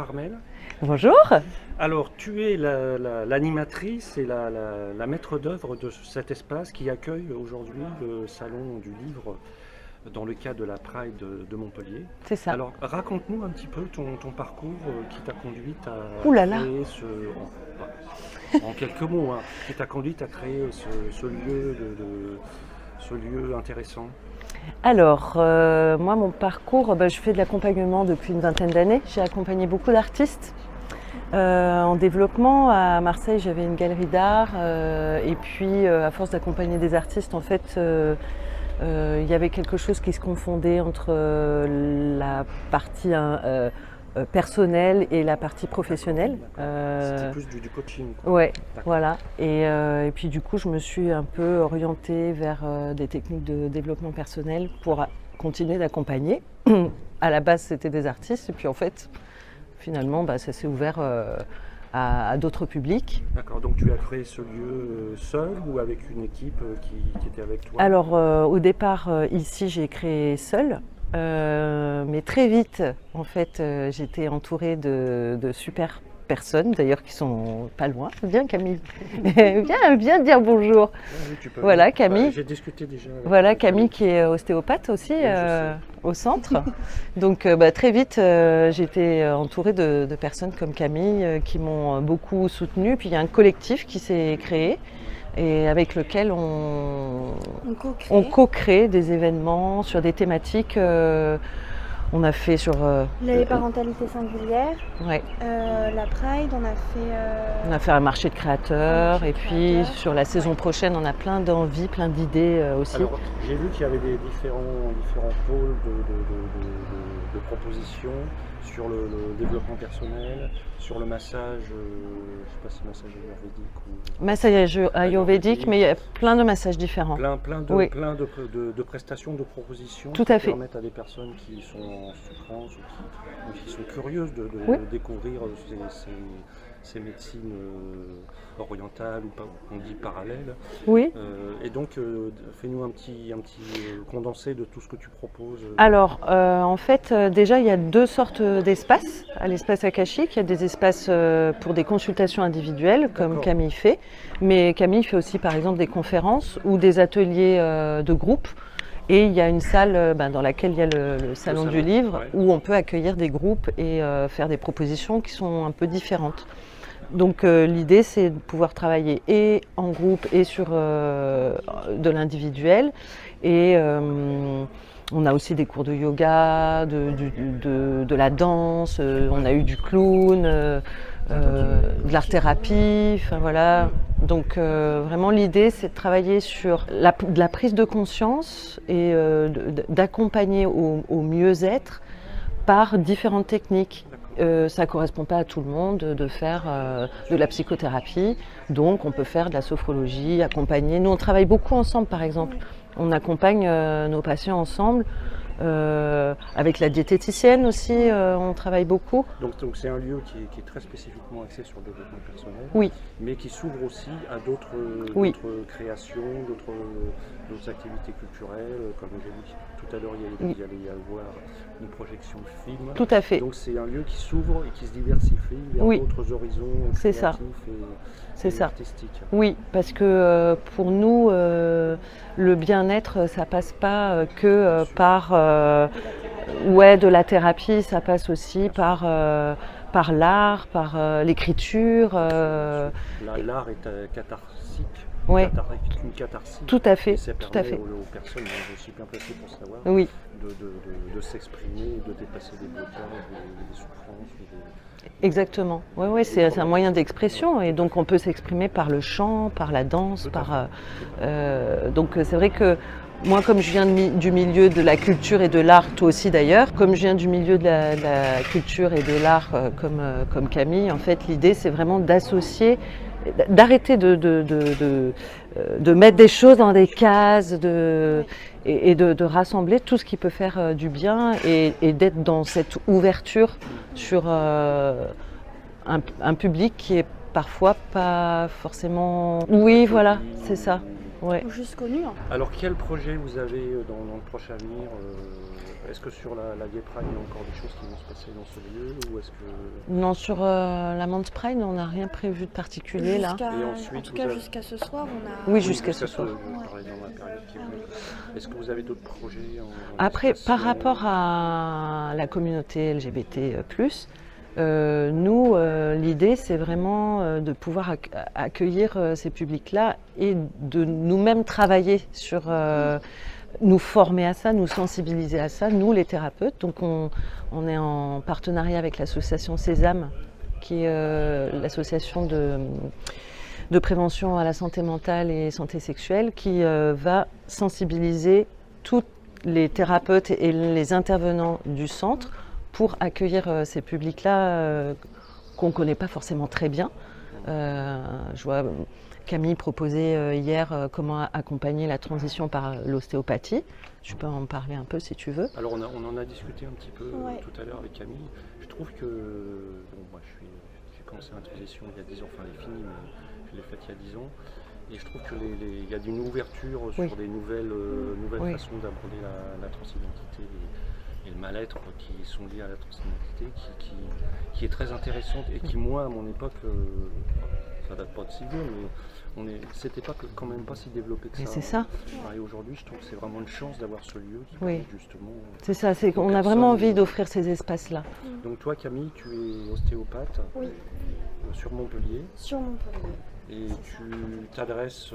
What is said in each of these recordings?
Armelle. Bonjour. Alors, tu es l'animatrice et la maître d'œuvre de cet espace qui accueille aujourd'hui le Salon du Livre dans le cadre de la Pride de Montpellier. C'est ça. Alors, raconte-nous un petit peu ton parcours qui t'a conduite à Ouh là là. créer en quelques mots, hein, qui t'a conduite à créer ce lieu intéressant. Alors, moi, mon parcours, je fais de l'accompagnement depuis une vingtaine d'années. J'ai accompagné beaucoup d'artistes en développement. À Marseille, j'avais une galerie d'art. Et puis, à force d'accompagner des artistes, en fait, il y avait quelque chose qui se confondait entre la partie personnelle et la partie professionnelle. C'était plus du coaching, quoi. Ouais, D'accord. voilà. Et puis du coup, je me suis un peu orientée vers des techniques de développement personnel pour continuer d'accompagner. À la base, c'était des artistes, et puis en fait, finalement, ça s'est ouvert à d'autres publics. D'accord, donc tu as créé ce lieu seul ou avec une équipe qui était avec toi? Alors, au départ, ici, j'ai créé seule. Mais très vite, en fait, j'étais entourée de super personnes, d'ailleurs, qui sont pas loin. Viens, Camille. viens dire bonjour. Oui, tu peux. Voilà, Camille. J'ai discuté déjà avec Voilà, Camille qui est ostéopathe aussi, au centre. Donc, très vite, j'étais entourée de personnes comme Camille qui m'ont beaucoup soutenue. Puis, il y a un collectif qui s'est créé et avec lequel on co-crée des événements sur des thématiques. On a fait sur les parentalités singulières, ouais. La Pride, on a fait un marché de créateurs, et puis sur la saison prochaine, on a plein d'envies, plein d'idées aussi. Alors, j'ai vu qu'il y avait des différents pôles de propositions sur le développement personnel, sur le massage, je ne sais pas si massage ayurvédique ou... Massage ayurvédique, mais il y a plein de massages différents. Plein Oui. de prestations, de propositions Tout qui à fait. permettent à des personnes qui sont en souffrance ou qui sont curieuses de Oui. découvrir ces médecines orientales ou on dit parallèles. Oui. Et donc, fais-nous un petit condensé de tout ce que tu proposes. Alors, en fait, déjà, il y a deux sortes d'espaces. À l'espace akashique, il y a des espaces pour des consultations individuelles, comme D'accord. Camille fait. Mais Camille fait aussi, par exemple, des conférences ou des ateliers de groupe. Et il y a une salle dans laquelle il y a le salon du livre, ouais. où on peut accueillir des groupes et faire des propositions qui sont un peu différentes. Donc l'idée, c'est de pouvoir travailler et en groupe et sur de l'individuel. Et on a aussi des cours de yoga, de la danse, on a eu du clown, de l'art-thérapie, enfin voilà. Donc vraiment l'idée, c'est de travailler sur de la prise de conscience et d'accompagner au mieux-être par différentes techniques. Ça ne correspond pas à tout le monde de faire de la psychothérapie, donc on peut faire de la sophrologie, accompagner. Nous, on travaille beaucoup ensemble, par exemple. On accompagne nos patients ensemble. Avec la diététicienne aussi, on travaille beaucoup. Donc c'est un lieu qui est très spécifiquement axé sur le développement personnel, oui. Mais qui s'ouvre aussi à d'autres oui. créations, d'autres activités culturelles. Comme j'ai dit tout à l'heure, il y allait y avoir une projection de film. Tout à fait. Donc c'est un lieu qui s'ouvre et qui se diversifie vers oui. d'autres horizons c'est créatifs et artistiques. Oui, parce que pour nous, le bien-être, ça passe pas que par de la thérapie, ça passe aussi par l'art, par l'écriture. L'art est catharsique. Ouais. Une catharsis. Tout à fait. Et ça tout à fait. aux personnes, je suis bien placé pour savoir, oui. de s'exprimer, de dépasser des blocages, des souffrances. Exactement. Oui, c'est un moyen d'expression, et donc on peut s'exprimer par le chant, par la danse, donc c'est vrai que moi, comme je viens du milieu de la culture et de l'art, toi aussi d'ailleurs, comme je viens du milieu de la culture et de l'art comme Camille, en fait, l'idée c'est vraiment d'associer, d'arrêter de mettre des choses dans des cases et de rassembler tout ce qui peut faire du bien et d'être dans cette ouverture sur un public qui est parfois pas forcément... Oui, voilà, c'est ça. Ouais. jusqu'aux nues. Alors quel projet vous avez dans le prochain avenir Est-ce que sur la Gay Pride, il y a encore des choses qui vont se passer dans ce lieu ou est-ce que... Non, sur la Men's Pride, on n'a rien prévu de particulier là. Jusqu'à- Et ensuite, en tout vous cas, avez- jusqu'à ce soir, on a. Oui, jusqu'à ce soir. Je parlais dans la période qui est. Est-ce que vous avez d'autres projets en Après, gestation par rapport à la communauté LGBT+, nous, l'idée, c'est vraiment de pouvoir accueillir ces publics-là et de nous-mêmes travailler sur, nous former à ça, nous sensibiliser à ça, nous les thérapeutes. Donc on est en partenariat avec l'association Sésame, qui est l'association de prévention à la santé mentale et santé sexuelle, qui va sensibiliser tous les thérapeutes et les intervenants du centre pour accueillir ces publics-là qu'on ne connaît pas forcément très bien. Je vois Camille proposait hier comment accompagner la transition par l'ostéopathie. Je peux en parler un peu si tu veux. Alors on en a discuté un petit peu Ouais. tout à l'heure avec Camille. Je trouve que, bon, moi j'ai commencé la transition il y a 10 ans, enfin elle est finie, mais je l'ai faite il y a 10 ans. Et je trouve qu'il y a une ouverture Oui. sur des nouvelles Oui. façons d'aborder la transidentité et le mal-être qui sont liés à la transidentité, qui est très intéressante et qui, moi, à mon époque, ça date pas de si vieux, mais c'était pas quand même pas si développé que Mais ça. c'est ça. Et aujourd'hui, je trouve que c'est vraiment une chance d'avoir ce lieu qui Oui. permet justement. C'est ça, c'est qu'on a personnes- vraiment envie d'offrir ces espaces-là. Donc toi, Camille, tu es ostéopathe Oui, sur Montpellier sur Montpellier. et tu t'adresses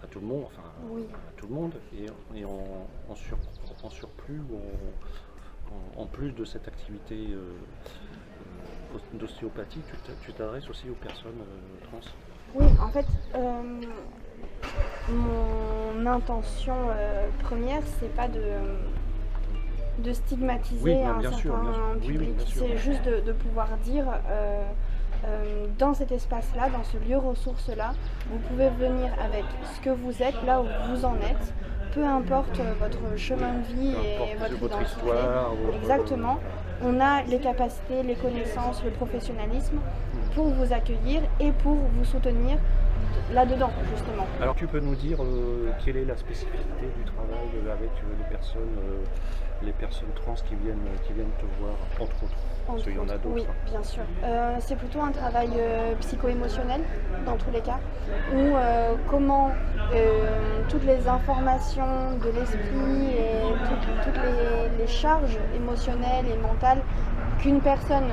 à tout le monde, enfin Oui. à tout le monde, et en surplus ou en plus de cette activité d'ostéopathie, tu t'adresses aussi aux personnes trans. Oui, en fait, mon intention première, c'est pas de stigmatiser Oui, un bien sûr, certain bien sûr. Oui, oui, public. bien sûr. C'est juste de pouvoir dire, dans cet espace-là, dans ce lieu ressource-là, vous pouvez venir avec ce que vous êtes, là où vous en êtes, peu importe votre chemin de vie Peu et importe votre votre identité. histoire, votre- Exactement. On a les capacités, les connaissances, le professionnalisme pour vous accueillir et pour vous soutenir là-dedans, justement. Alors tu peux nous dire quelle est la spécificité du travail avec les personnes trans qui viennent te voir, entre autres. Parce qu'il y en a d'autres. Oui, bien sûr. C'est plutôt un travail psycho-émotionnel, dans tous les cas, où comment toutes les informations de l'esprit et toutes les charges émotionnelles et mentales qu'une personne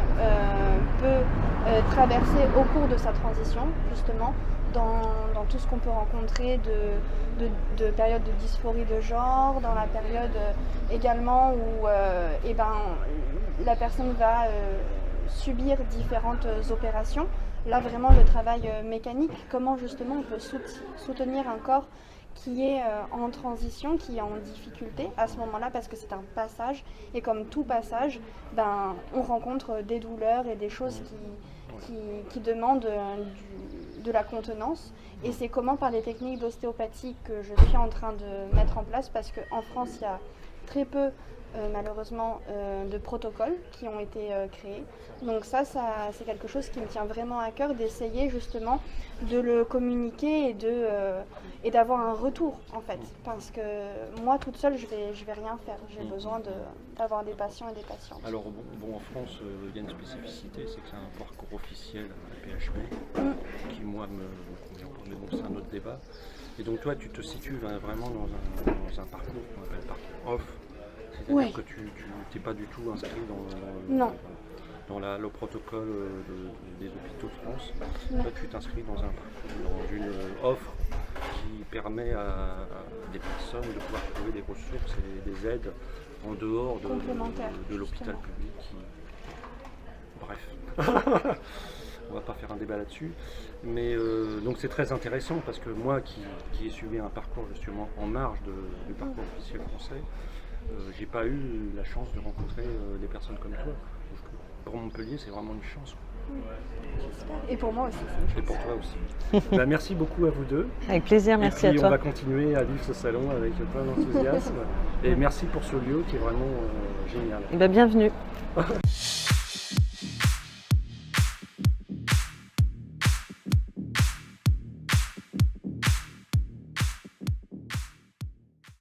peut traverser au cours de sa transition, justement, dans tout ce qu'on peut rencontrer de périodes de dysphorie de genre, dans la période également où la personne va subir différentes opérations. Là, vraiment, le travail mécanique, comment justement on peut soutenir un corps qui est en transition, qui est en difficulté à ce moment-là, parce que c'est un passage, et comme tout passage, on rencontre des douleurs et des choses qui demandent de la contenance. Et c'est comment, par les techniques d'ostéopathie que je suis en train de mettre en place, parce qu'en France, il y a très peu, malheureusement, de protocoles qui ont été créés. Donc ça c'est quelque chose qui me tient vraiment à cœur, d'essayer justement de le communiquer et d'avoir un retour, en fait. Parce que moi, toute seule, je vais rien faire. J'ai besoin d'avoir des patients et des patientes. Alors bon, en France, il y a une spécificité, c'est que c'est un parcours officiel, le PHP, qui moi me convient pas, mais bon, c'est un autre débat. Et donc toi, tu te situes vraiment dans un parcours qu'on appelle parcours off. C'est-à-dire Ouais. que tu n'es pas du tout inscrit Non. dans le protocole des hôpitaux de France. Non. Toi, tu t'inscris dans une offre qui permet à des personnes de pouvoir trouver des ressources et des aides en dehors Complémentaires, de l'hôpital justement. public. Bref. On va pas faire un débat là-dessus. Mais donc c'est très intéressant parce que moi qui ai suivi un parcours justement en marge du parcours officiel français, j'ai pas eu la chance de rencontrer des personnes comme toi. Je trouve que pour Montpellier, c'est vraiment une chance. Et pour moi aussi. Et pour toi aussi. Bah, merci beaucoup à vous deux. Avec plaisir, merci Et à puis on toi. va continuer à vivre ce salon avec plein d'enthousiasme. Et merci pour ce lieu qui est vraiment génial. Eh ben, bienvenue.